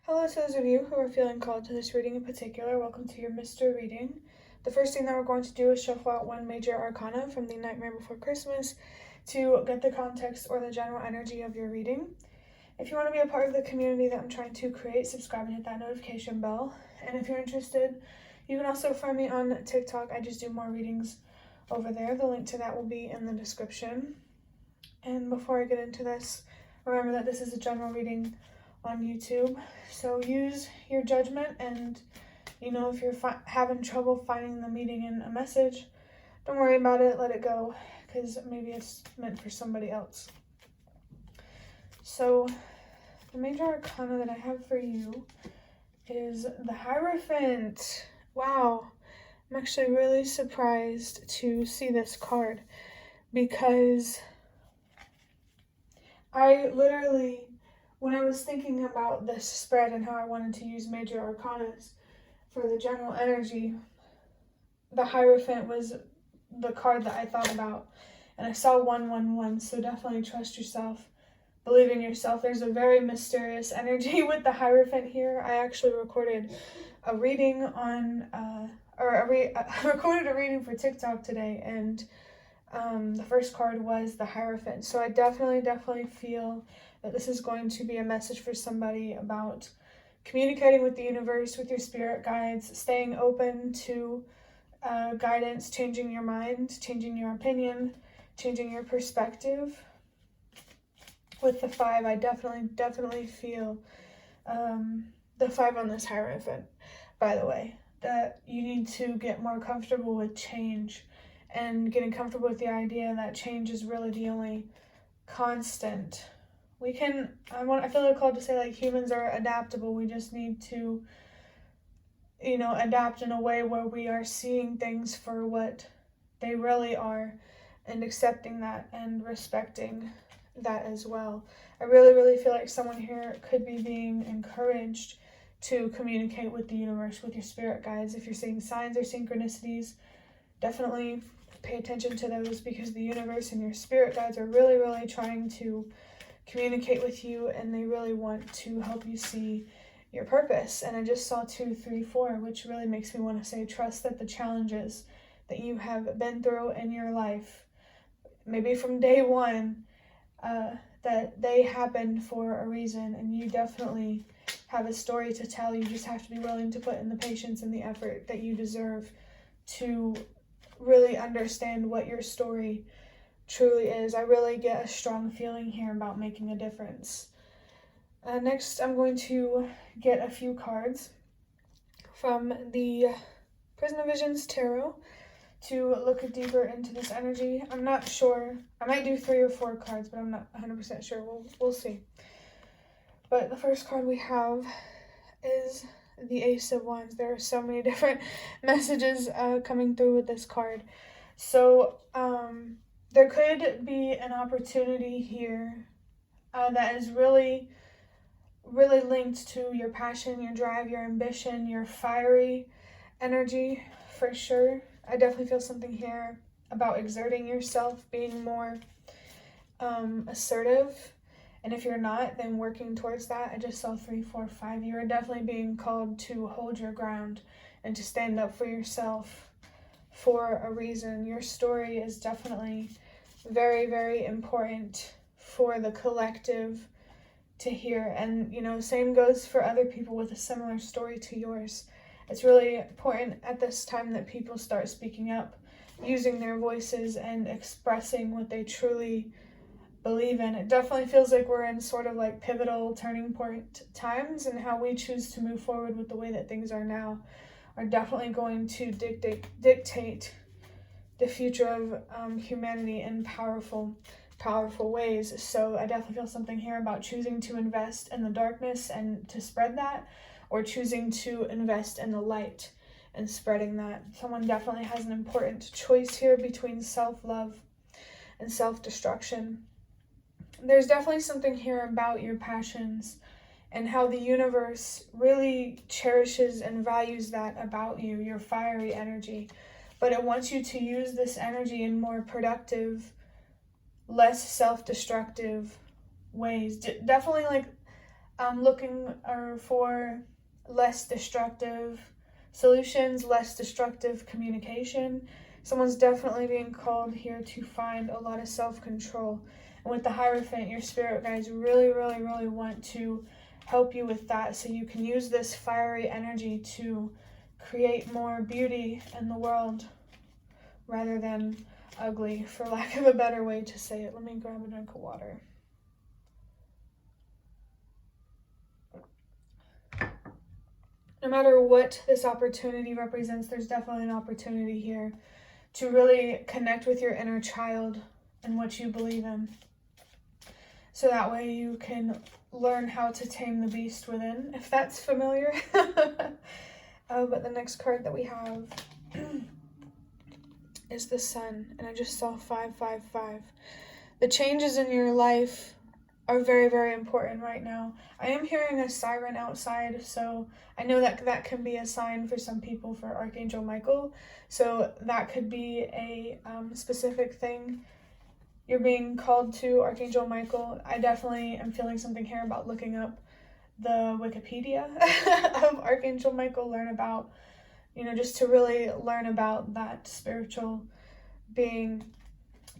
Hello to those of you who are feeling called to this reading in particular. Welcome to your Mr. Reading. The first thing that we're going to do is shuffle out one major arcana from the Nightmare Before Christmas to get the context or the general energy of your reading. If you want to be a part of the community that I'm trying to create, subscribe and hit that notification bell. And if you're interested, you can also find me on TikTok. I just do more readings over there. The link to that will be in the description. And before I get into this, remember that this is a general reading on YouTube, so use your judgment. And if you're having trouble finding the meaning in a message, don't worry about it, let it go, because maybe it's meant for somebody else. So the major arcana that I have for you is the Hierophant. Wow, I'm actually really surprised to see this card, because I literally, when I was thinking about this spread and how I wanted to use major arcanas for the general energy, the Hierophant was the card that I thought about. And I saw 111, so definitely trust yourself. Believe in yourself. There's a very mysterious energy with the Hierophant here. I actually recorded a reading on, I recorded a reading for TikTok today, and the first card was the Hierophant. So I definitely feel that this is going to be a message for somebody about communicating with the universe, with your spirit guides, staying open to guidance, changing your mind, changing your opinion, changing your perspective. With the 5, I definitely feel the 5 on this Hierophant, by the way, that you need to get more comfortable with change and getting comfortable with the idea that change is really the only constant. I feel like called to say, like, humans are adaptable. We just need to, adapt in a way where we are seeing things for what they really are and accepting that and respecting that as well. I really feel like someone here could be being encouraged to communicate with the universe, with your spirit guides. If you're seeing signs or synchronicities, definitely pay attention to those, because the universe and your spirit guides are really trying to communicate with you, and they really want to help you see your purpose. And I just saw 2, 3, 4, which really makes me want to say, trust that the challenges that you have been through in your life, maybe from day one, that they happened for a reason, and you definitely have a story to tell. You just have to be willing to put in the patience and the effort that you deserve to really understand what your story truly is. I really get a strong feeling here about making a difference. Next, I'm going to get a few cards from the Prison of Visions Tarot to look deeper into this energy. I'm not sure. I might do 3 or 4 cards, but I'm not 100% sure. We'll see. But the first card we have is the Ace of Wands. There are so many different messages coming through with this card. So there could be an opportunity here that is really linked to your passion, your drive, your ambition, your fiery energy, for sure. I definitely feel something here about exerting yourself, being more assertive. And if you're not, then working towards that. I just saw 3, 4, 5. You are definitely being called to hold your ground and to stand up for yourself for a reason. Your story is definitely very important for the collective to hear. And, same goes for other people with a similar story to yours. It's really important at this time that people start speaking up, using their voices and expressing what they truly believe in. It definitely feels like we're in sort of like pivotal turning point times, and how we choose to move forward with the way that things are now are definitely going to dictate the future of humanity in powerful ways. So I definitely feel something here about choosing to invest in the darkness and to spread that, or choosing to invest in the light and spreading that. Someone definitely has an important choice here between self-love and self-destruction. There's definitely something here about your passions and how the universe really cherishes and values that about you, your fiery energy. But it wants you to use this energy in more productive, less self-destructive ways. Definitely like looking for less destructive solutions, less destructive communication. Someone's definitely being called here to find a lot of self-control. And with the Hierophant, your spirit guides really, really, really want to help you with that, so you can use this fiery energy to create more beauty in the world rather than ugly, for lack of a better way to say it. Let me grab a drink of water. No matter what this opportunity represents, there's definitely an opportunity here to really connect with your inner child and what you believe in. So that way you can learn how to tame the beast within, if that's familiar. But the next card that we have is the Sun, and I just saw 555. The changes in your life are very, very important right now. I am hearing a siren outside, so I know that that can be a sign for some people for Archangel Michael. So that could be a specific thing. You're being called to Archangel Michael. I definitely am feeling something here about looking up the Wikipedia of Archangel Michael, learn about, just to really learn about that spiritual being.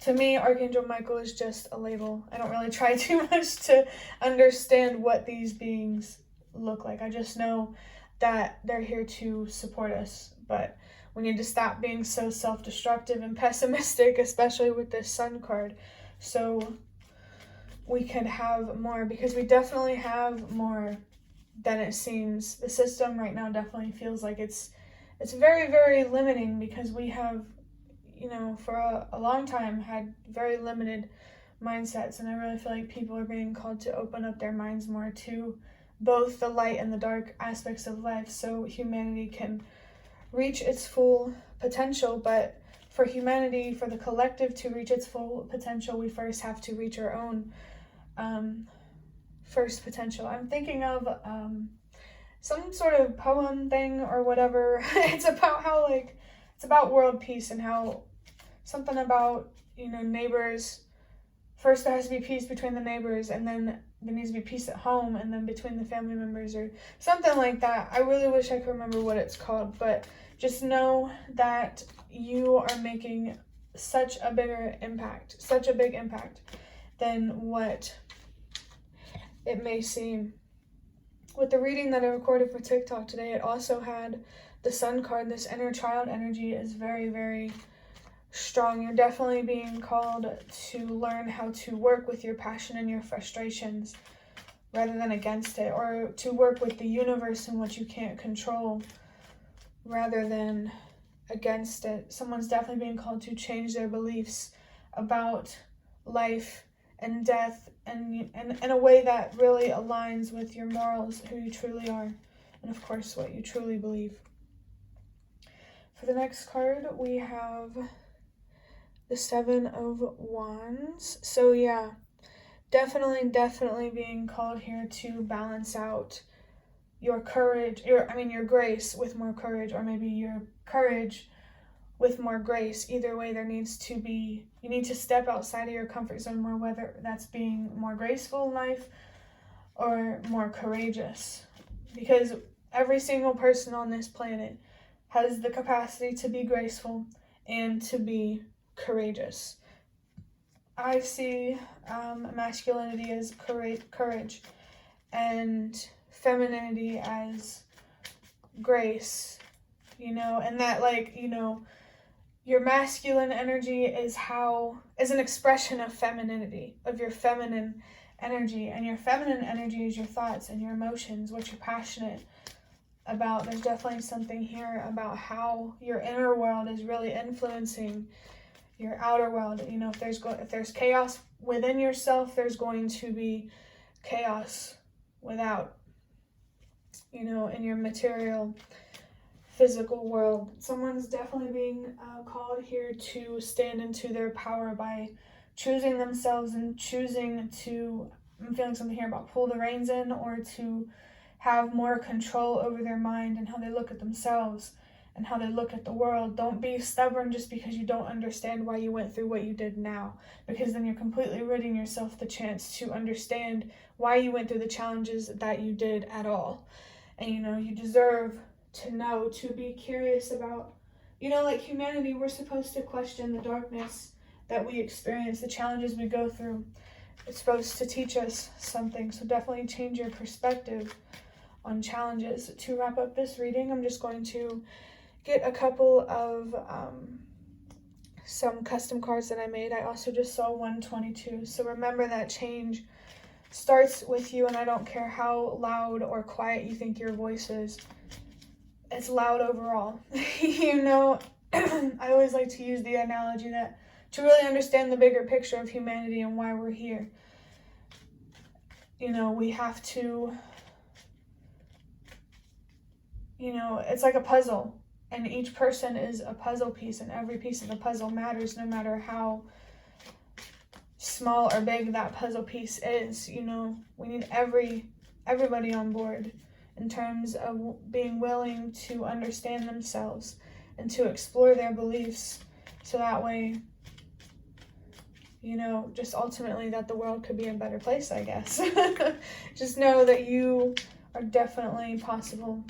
To me, Archangel Michael is just a label. I don't really try too much to understand what these beings look like. I just know that they're here to support us. But we need to stop being so self-destructive and pessimistic, especially with this Sun card, so we can have more, because we definitely have more than it seems. The system right now definitely feels like it's very, very limiting, because we have, for a long time had very limited mindsets, and I really feel like people are being called to open up their minds more to both the light and the dark aspects of life, so humanity can reach its full potential. But for humanity, for the collective to reach its full potential, we first have to reach our own first potential. I'm thinking of some sort of poem thing or whatever. It's about how, it's about world peace, and how something about, neighbors. First there has to be peace between the neighbors, and then there needs to be peace at home, and then between the family members, or something like that. I really wish I could remember what it's called, but just know that you are making such a big impact than what it may seem. With the reading that I recorded for TikTok today, it also had the Sun card. This inner child energy is very, very strong. You're definitely being called to learn how to work with your passion and your frustrations rather than against it, or to work with the universe and what you can't control rather than against it. Someone's definitely being called to change their beliefs about life and death, and in a way that really aligns with your morals, who you truly are, and of course what you truly believe. For the next card, we have the Seven of Wands. So yeah, definitely being called here to balance out your courage, your grace with more courage, or maybe your courage with more grace. Either way, you need to step outside of your comfort zone more, whether that's being more graceful in life or more courageous, because every single person on this planet has the capacity to be graceful and to be courageous. I see masculinity as courage, and femininity as grace, and that, your masculine energy is an expression of femininity, of your feminine energy, and your feminine energy is your thoughts and your emotions, what you're passionate about. There's definitely something here about how your inner world is really influencing your outer world. If there's chaos within yourself, there's going to be chaos without, in your material physical world. Someone's definitely being called here to stand into their power by choosing themselves and choosing to, I'm feeling something here about pull the reins in, or to have more control over their mind and how they look at themselves, and how they look at the world. Don't be stubborn just because you don't understand why you went through what you did now, because then you're completely ridding yourself the chance to understand why you went through the challenges that you did at all. And you deserve to know, to be curious about, like humanity, we're supposed to question the darkness that we experience, the challenges we go through. It's supposed to teach us something, so definitely change your perspective on challenges. To wrap up this reading, I'm just going to get a couple of some custom cards that I made. I also just saw 122, so remember that change starts with you, and I don't care how loud or quiet you think your voice is. It's loud overall. I always like to use the analogy that to really understand the bigger picture of humanity and why we're here, we have to, it's like a puzzle, and each person is a puzzle piece, and every piece of the puzzle matters, no matter how small or big that puzzle piece is. We need everybody on board in terms of being willing to understand themselves and to explore their beliefs, so that way, just ultimately that the world could be a better place, I guess. Just know that you are definitely possible,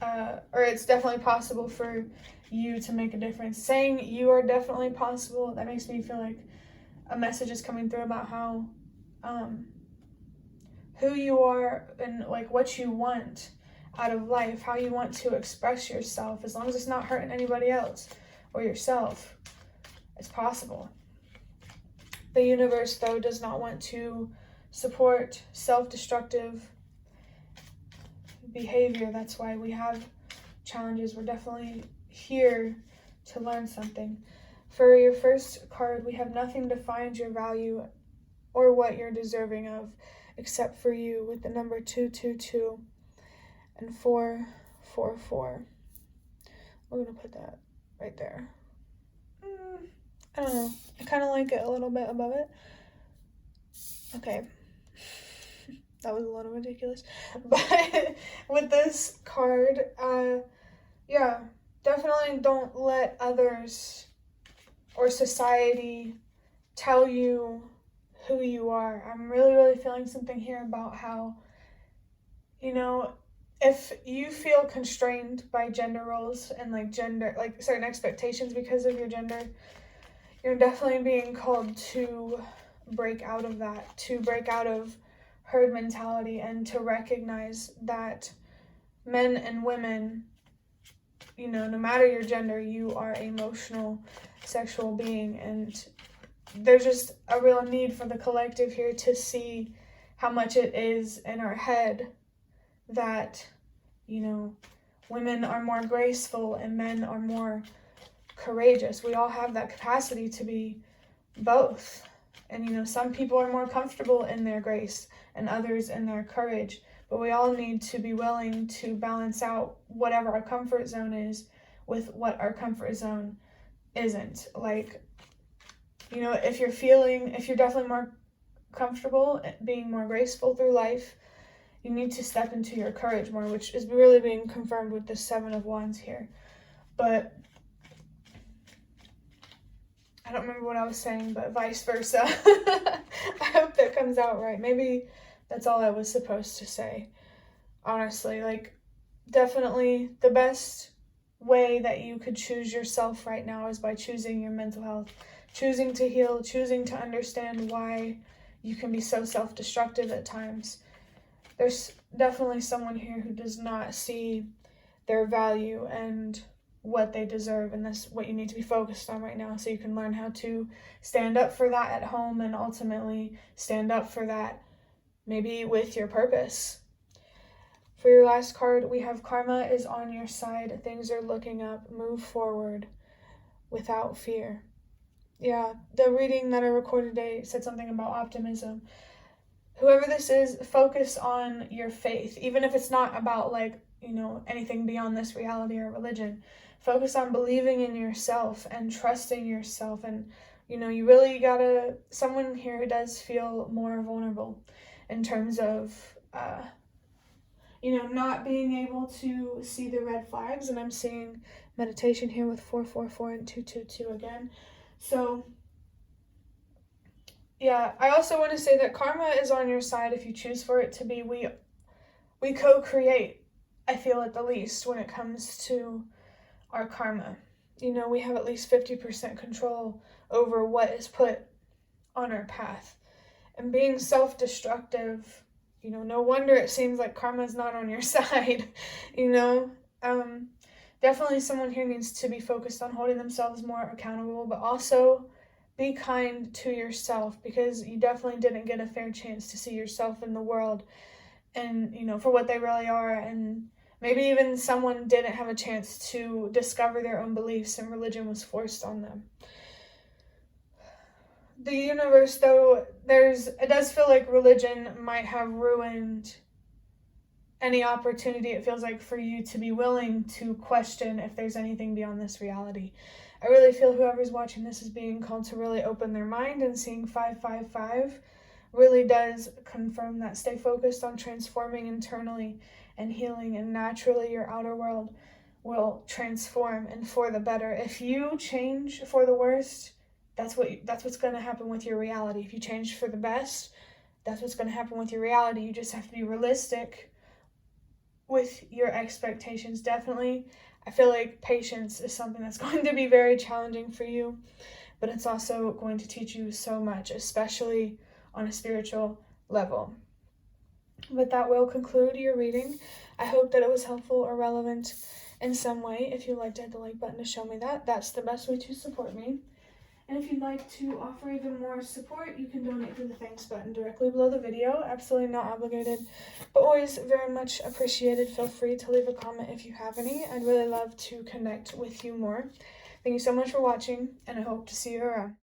or it's definitely possible for you to make a difference. Saying you are definitely possible, that makes me feel like a message is coming through about how, who you are and like what you want out of life, how you want to express yourself, as long as it's not hurting anybody else or yourself, it's possible. The universe, though, does not want to support self-destructive behavior. That's why we have challenges. We're definitely here to learn something. For your first card, we have nothing defines your value or what you're deserving of except for you, with the number 222 and 444. We're going to put that right there. I don't know. I kind of like it a little bit above it. Okay. That was a little ridiculous. But with this card, definitely don't let others or society tell you who you are. I'm really, really feeling something here about how, if you feel constrained by gender roles and certain expectations because of your gender, you're definitely being called to break out of that, to break out of herd mentality, and to recognize that men and women, no matter your gender, you are an emotional, sexual being, and there's just a real need for the collective here to see how much it is in our head that, women are more graceful and men are more courageous. We all have that capacity to be both. And, some people are more comfortable in their grace and others in their courage. But we all need to be willing to balance out whatever our comfort zone is with what our comfort zone isn't. Like, if you're definitely more comfortable being more graceful through life, you need to step into your courage more, which is really being confirmed with the 7 of Wands here. But I don't remember what I was saying, but vice versa. I hope that comes out right. Maybe that's all I was supposed to say. Honestly, definitely the best way that you could choose yourself right now is by choosing your mental health, choosing to heal, choosing to understand why you can be so self-destructive at times. There's definitely someone here who does not see their value and what they deserve, and that's what you need to be focused on right now, so you can learn how to stand up for that at home and ultimately stand up for that maybe with your purpose. For your last card, we have karma is on your side. Things are looking up. Move forward without fear. Yeah, the reading that I recorded today said something about optimism. Whoever this is, focus on your faith, even if it's not about anything beyond this reality or religion. Focus on believing in yourself and trusting yourself. And, you really gotta, someone here who does feel more vulnerable in terms of, not being able to see the red flags. And I'm seeing meditation here with 444 and 222 again. So yeah, I also want to say that karma is on your side if you choose for it to be. We co-create, I feel, at the least, when it comes to our karma. We have at least 50% control over what is put on our path. And being self-destructive, no wonder it seems like karma is not on your side. Definitely someone here needs to be focused on holding themselves more accountable, but also be kind to yourself, because you definitely didn't get a fair chance to see yourself in the world and, for what they really are. And maybe even someone didn't have a chance to discover their own beliefs and religion was forced on them. The universe, though, it does feel like religion might have ruined any opportunity, it feels like, for you to be willing to question if there's anything beyond this reality. I really feel whoever's watching this is being called to really open their mind, and seeing 555 really does confirm that. Stay focused on transforming internally and healing, and naturally your outer world will transform and for the better. If you change for the worst, that's what's going to happen with your reality. If you change for the best, that's what's going to happen with your reality. You just have to be realistic with your expectations. Definitely, I feel like patience is something that's going to be very challenging for you, but it's also going to teach you so much, especially on a spiritual level. But that will conclude your reading. I hope that it was helpful or relevant in some way. If you'd like to hit the like button to show me that, that's the best way to support me. And if you'd like to offer even more support, you can donate through the thanks button directly below the video. Absolutely not obligated, but always very much appreciated. Feel free to leave a comment if you have any. I'd really love to connect with you more. Thank you so much for watching, and I hope to see you around.